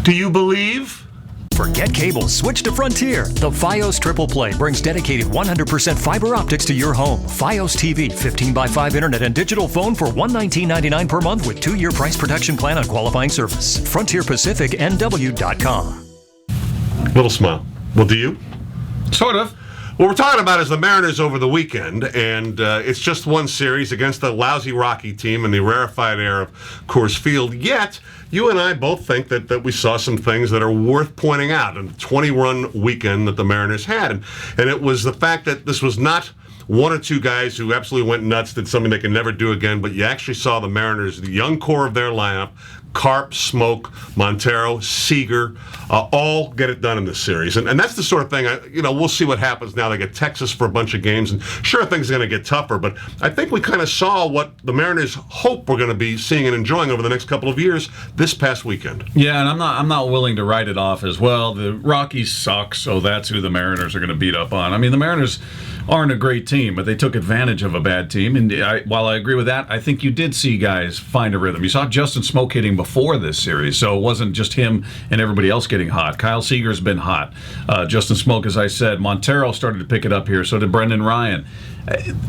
Do you believe? Forget cable, switch to Frontier. The Fios Triple Play brings dedicated 100% fiber optics to your home. Fios TV, 15x5 internet and digital phone for $119.99 per month with 2-year price protection plan on qualifying service. FrontierPacificNW.com. Little smile. Well, do you? Sort of. What we're talking about is the Mariners over the weekend, and it's just one series against a lousy Rocky team in the rarefied air of Coors Field. Yet, you and I both think that we saw some things that are worth pointing out in the 20-run weekend that the Mariners had. And it was the fact that this was not one or two guys who absolutely went nuts, did something they can never do again, but you actually saw the Mariners, the young core of their lineup, Carp, Smoke, Montero, Seager, all get it done in this series. And that's the sort of thing, we'll see what happens now. They get Texas for a bunch of games, and sure, things are going to get tougher, but I think we kind of saw what the Mariners hope we're going to be seeing and enjoying over the next couple of years this past weekend. Yeah, and I'm not willing to write it off as well. The Rockies suck, so that's who the Mariners are going to beat up on. I mean, the Mariners aren't a great team, but they took advantage of a bad team. And while I agree with that, I think you did see guys find a rhythm. You saw Justin Smoke hitting before this series, so it wasn't just him and everybody else getting hot. Kyle Seager's been hot. Justin Smoke, as I said, Montero started to pick it up here, so did Brendan Ryan.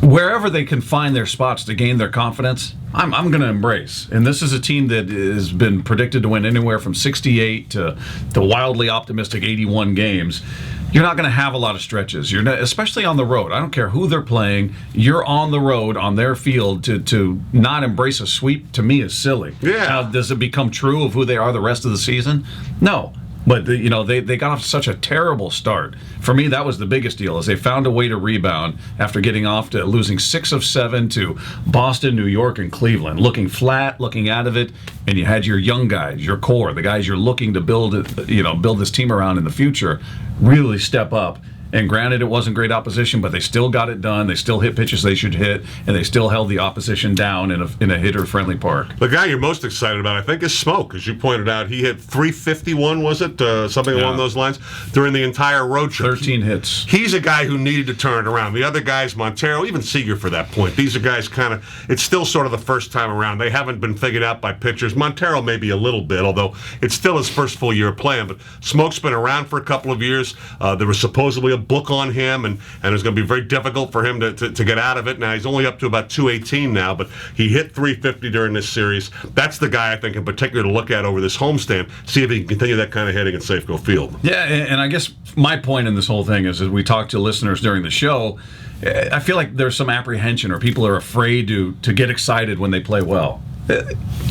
Wherever they can find their spots to gain their confidence, I'm going to embrace. And this is a team that has been predicted to win anywhere from 68 to the wildly optimistic 81 games. You're not going to have a lot of stretches. You're not, especially on the road. I don't care who they're playing. You're on the road on their field to not embrace a sweep. To me, is silly. Yeah. Now, does it become true of who they are the rest of the season? No. But they got off such a terrible start. For me, that was the biggest deal, is they found a way to rebound after getting off to losing 6 of 7 to Boston, New York, and Cleveland, looking flat, looking out of it. And you had your young guys, your core, the guys you're looking to build this team around in the future, really step up. And granted, it wasn't great opposition, but they still got it done. They still hit pitches they should hit, and they still held the opposition down in a hitter-friendly park. The guy you're most excited about, I think, is Smoke. As you pointed out, he hit 351, was it? Something along those lines, during the entire road trip. 13 hits. He's a guy who needed to turn it around. The other guys, Montero, even Seager for that point, these are guys it's still sort of the first time around. They haven't been figured out by pitchers. Montero maybe a little bit, although it's still his first full year playing. But Smoke's been around for a couple of years. There was supposedly a book on him, and it's going to be very difficult for him to get out of it. Now, he's only up to about 218 now, but he hit 350 during this series. That's the guy I think in particular to look at over this homestand, see if he can continue that kind of hitting at Safeco Field. Yeah, and I guess my point in this whole thing is, as we talk to listeners during the show, I feel like there's some apprehension, or people are afraid to get excited when they play well.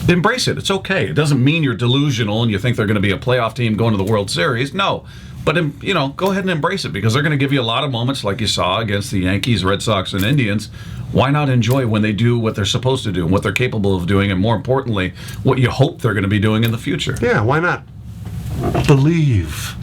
Embrace it. It's okay. It doesn't mean you're delusional and you think they're going to be a playoff team going to the World Series. No. But, go ahead and embrace it, because they're going to give you a lot of moments like you saw against the Yankees, Red Sox, and Indians. Why not enjoy when they do what they're supposed to do and what they're capable of doing, and more importantly, what you hope they're going to be doing in the future? Yeah, why not? Believe.